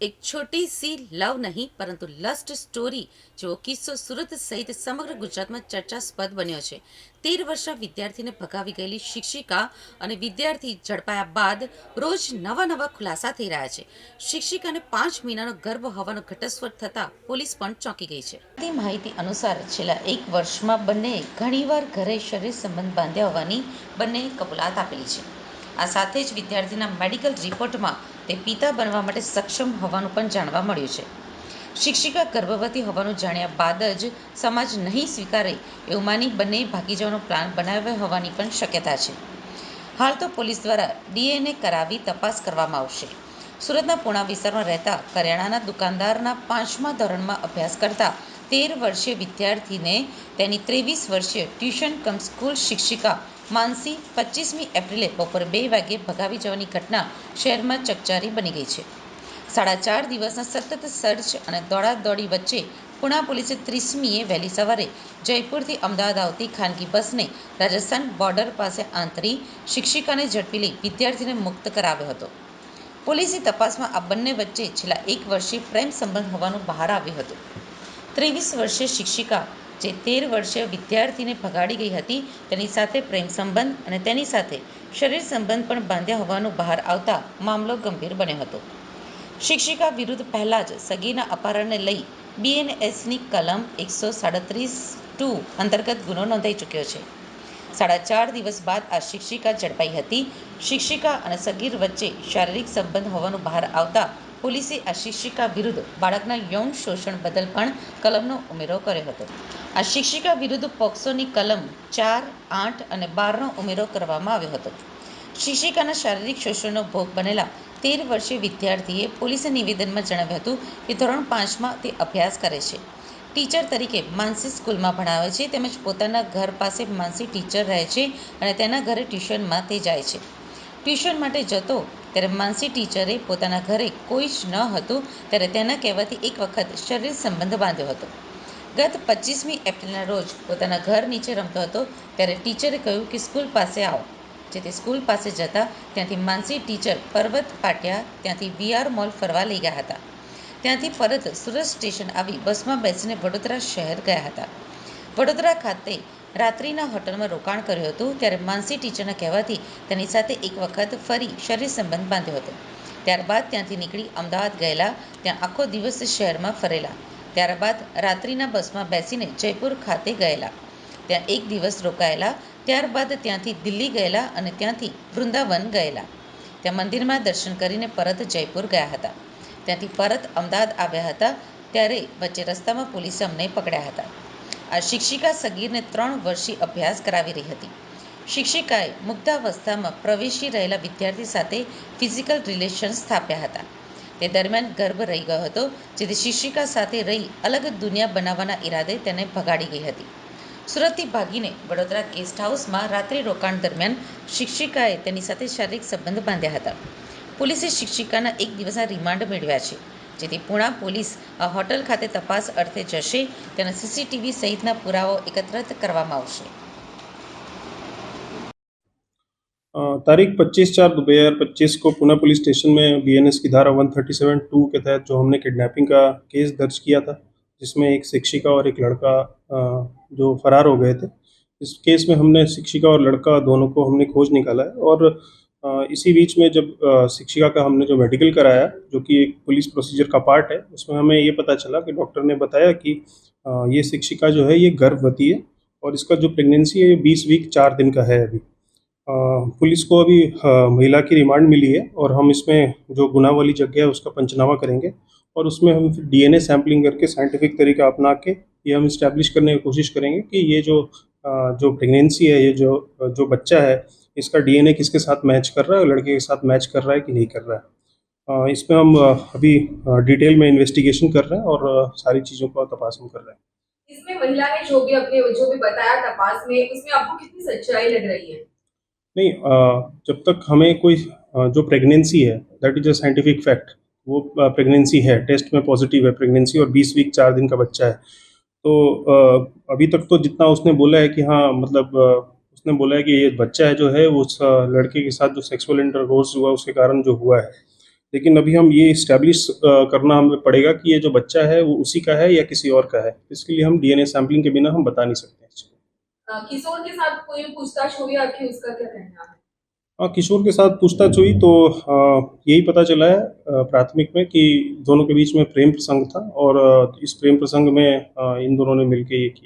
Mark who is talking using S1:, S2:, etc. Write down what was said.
S1: એક છોટી સી લવ નહીં પરંતુ લસ્ટ સ્ટોરી જેવો કિસ્સો સુરત સહિત સમગ્ર ગુજરાતમાં ચર્ચાસ્પદ બન્યો છે. 13 વર્ષના વિદ્યાર્થીને ભગાવી ગયેલી શિક્ષિકા અને વિદ્યાર્થી ઝડપાયા બાદ રોજ નવા ખુલાસા થઈ રહ્યા છે. શિક્ષિકાને 5 મહિનાનો ગર્ભ હોવાનો ઘટસ્ફોટ થતાં પોલીસ પણ ચોંકી ગઈ છે. મળતી માહિતી અનુસાર છેલ્લા 1 વર્ષમાં બંનેએ ઘણીવાર ઘરે શરીર સંબંધ બાંધ્યા હોવાની બંનેએ કબૂલાત આપેલી છે. આ સાથે જ વિદ્યાર્થીના મેડિકલ રિપોર્ટમાં તે પિતા બનવા માટે સક્ષમ હોવાનું પણ જાણવા મળ્યું છે. શિક્ષિકા ગર્ભવતી હોવાનું જાણ્યા બાદ જ સમાજ નહીં સ્વીકારે એવું માની બંનેએ ભાગી જવાનો પ્લાન બનાવ્યો હોવાની પણ શક્યતા છે. હાલ તો પોલીસ દ્વારા ડીએનએ કરાવી તપાસ કરવામાં આવશે. સુરતના પૂણા વિસ્તારમાં રહેતા કરિયાણાના દુકાનદારના 5મા ધોરણમાં અભ્યાસ કરતા 13 વર્ષીય વિદ્યાર્થીને તેની 23 વર્ષીય ટ્યુશન કમ સ્કૂલ શિક્ષિકા માનસી 25મી એપ્રિલે બપોરે 2 વાગ્યે ભગાવી જવાની ઘટના શહેરમાં ચકચારી બની ગઈ છે. 4.5 દિવસના સતત સર્ચ અને દોડાદોડી વચ્ચે પૂણા પોલીસે 30મીએ વહેલી સવારે જયપુરથી અમદાવાદ આવતી ખાનગી બસને રાજસ્થાન બોર્ડર પાસે આંતરી શિક્ષિકાને ઝડપી લઈ વિદ્યાર્થીને મુક્ત કરાવ્યો હતો. પોલીસની તપાસમાં આ બંને વચ્ચે છેલ્લા 1 વર્ષથી પ્રેમ સંબંધ હોવાનું બહાર આવ્યું હતું. 23 વર્ષીય શિક્ષિકા જે 13 વર્ષીય વિદ્યાર્થીને ભગાડી ગઈ હતી તેની સાથે પ્રેમ સંબંધ અને તેની સાથે શરીર સંબંધ પણ બાંધ્યા હોવાનું બહાર આવતા મામલો ગંભીર બન્યો હતો. શિક્ષિકા વિરુદ્ધ પહેલા જ સગીરના અપહરણને લઈ બીએનએસની કલમ 137(2) અંતર્ગત ગુનો નોંધાઈ ચૂક્યો છે. 4.5 દિવસ બાદ આ શિક્ષિકા ઝડપાઈ હતી. શિક્ષિકા અને સગીર વચ્ચે શારીરિક સંબંધ હોવાનું બહાર આવતા પોલીસે આ શિક્ષિકા વિરુદ્ધ બાળકના યૌન શોષણ બદલ પણ કલમનો ઉમેરો કર્યો હતો. આ શિક્ષિકા વિરુદ્ધ પોક્સોની કલમ 4, 8 અને 12નો ઉમેરો કરવામાં આવ્યો હતો. શિક્ષિકાના શારીરિક શોષણનો ભોગ બનેલા 13 વર્ષીય વિદ્યાર્થીએ પોલીસે નિવેદનમાં જણાવ્યું હતું કે ધોરણ 5માં તે અભ્યાસ કરે છે. ટીચર તરીકે માનસી સ્કૂલમાં ભણાવે છે તેમજ પોતાના ઘર પાસે માનસી ટીચર રહે છે અને તેના ઘરે ટ્યુશનમાં તે જાય છે. ટ્યુશન માટે જતો ત્યારે માનસી ટીચરે પોતાના ઘરે કોઈ જ ન હતું ત્યારે તેના કહેવાથી એક વખત શરીર સંબંધ બાંધ્યો હતો. ગત 25મી એપ્રિલના રોજ પોતાના ઘર નીચે રમતો હતો ત્યારે ટીચરે કહ્યું કે સ્કૂલ પાસે આવો. જેથી સ્કૂલ પાસે જતા ત્યાંથી માનસી ટીચર પર્વત પાટ્યા ત્યાંથી વીઆર મોલ ફરવા લઈ ગયા હતા. ત્યાંથી પરત સુરત સ્ટેશન આવી બસમાં બેસીને વડોદરા શહેર ગયા હતા. વડોદરા ખાતે રાત્રિના હોટલમાં રોકાણ કર્યું હતું ત્યારે માનસી ટીચરના કહેવાથી તેની સાથે એક વખત ફરી શરીર સંબંધ બાંધ્યો હતો. ત્યારબાદ ત્યાંથી નીકળી અમદાવાદ ગયેલા, ત્યાં આખો દિવસ શહેરમાં ફરેલા. ત્યારબાદ રાત્રિના બસમાં બેસીને જયપુર ખાતે ગયેલા, ત્યાં એક દિવસ રોકાયેલા. ત્યારબાદ ત્યાંથી દિલ્હી ગયેલા અને ત્યાંથી વૃંદાવન ગયેલા, ત્યાં મંદિરમાં દર્શન કરીને પરત જયપુર ગયા હતા. ત્યાંથી પરત અમદાવાદ આવ્યા હતા ત્યારે વચ્ચે રસ્તામાં પોલીસે અમને પકડ્યા હતા. આ શિક્ષિકા સગીરને 3 વર્ષથી અભ્યાસ કરાવી રહી હતી. શિક્ષિકાએ મુગ્ધાવસ્થામાં પ્રવેશી રહેલા વિદ્યાર્થી સાથે ફિઝિકલ રિલેશન સ્થાપ્યા હતા. તે દરમિયાન ગર્ભ રહી ગયો હતો, જેથી શિક્ષિકા સાથે રહી અલગ દુનિયા બનાવવાના ઈરાદે તેને ભગાડી ગઈ હતી. સુરતથી ભાગીને વડોદરા ગેસ્ટ હાઉસમાં રાત્રિ રોકાણ દરમિયાન શિક્ષિકાએ તેની સાથે શારીરિક સંબંધ બાંધ્યા હતા. પોલીસે શિક્ષિકાના 1 દિવસના રિમાન્ડ મેળવ્યા છે, જેથી પૂણા પોલીસ આ હોટલ ખાતે તપાસ અર્થે જશે. તેના સીસીટીવી સહિતના પુરાવાઓ એકત્રિત કરવામાં આવશે.
S2: तारीख 25/4/2025 को पुणे पुलिस स्टेशन में बीएनएस की धारा 137(2) के तहत जो हमने किडनैपिंग का केस दर्ज किया था, जिसमें एक शिक्षिका और एक लड़का जो फरार हो गए थे। इस केस में हमने शिक्षिका और लड़का दोनों को हमने खोज निकाला है और इसी बीच में जब शिक्षिका का हमने जो मेडिकल कराया, जो कि एक पुलिस प्रोसीजर का पार्ट है, उसमें हमें ये पता चला कि डॉक्टर ने बताया कि ये शिक्षिका जो है ये गर्भवती है और इसका जो प्रेगनेंसी है ये 20 वीक 4 दिन का है अभी। पुलिस को अभी महिला की रिमांड मिली है और हम इसमें जो गुनाह वाली जगह है उसका पंचनामा करेंगे और उसमें हम फिर डीएनए सैम्पलिंग करके साइंटिफिक तरीका अपना के ये हम इस्टेब्लिश करने की कोशिश करेंगे कि ये जो प्रेगनेंसी है, ये जो बच्चा है, इसका डीएनए किसके साथ मैच कर रहा है, लड़के के साथ मैच कर रहा है कि नहीं कर रहा है। इसमें हम अभी डिटेल में इन्वेस्टिगेशन कर रहे हैं और सारी चीज़ों का तपास हम कर रहे हैं।
S3: इसमें महिला ने जो भी बताया तपास में, उसमें आपको कितनी सच्चाई लग रही है?
S2: नहीं, जब तक हमें कोई जो प्रेगनेंसी है that is a scientific fact, वो प्रेगनेंसी है, टेस्ट में पॉजिटिव है प्रेगनेंसी और 20 वीक 4 दिन का बच्चा है, तो अभी तक तो जितना उसने बोला है कि हाँ मतलब उसने बोला है कि ये बच्चा है जो है उस लड़के के साथ जो सेक्सुअल इंटरकोर्स हुआ उसके कारण जो हुआ है, लेकिन अभी हम ये इस्टेब्लिश करना हमें पड़ेगा कि ये जो बच्चा है वो उसी का है या किसी और का है। इसके लिए हम डीएनए सैंपलिंग के बिना हम बता नहीं सकते इस चीज़ को।
S3: किशोर के साथ कोई पूछताछ हुई आपकी, उसका क्या कहना है?
S2: हाँ, किशोर के साथ पूछताछ हुई तो यही पता चला है प्राथमिक में कि दोनों के बीच में प्रेम प्रसंग था और इस प्रेम प्रसंग में इन दोनों ने मिलके ये किया।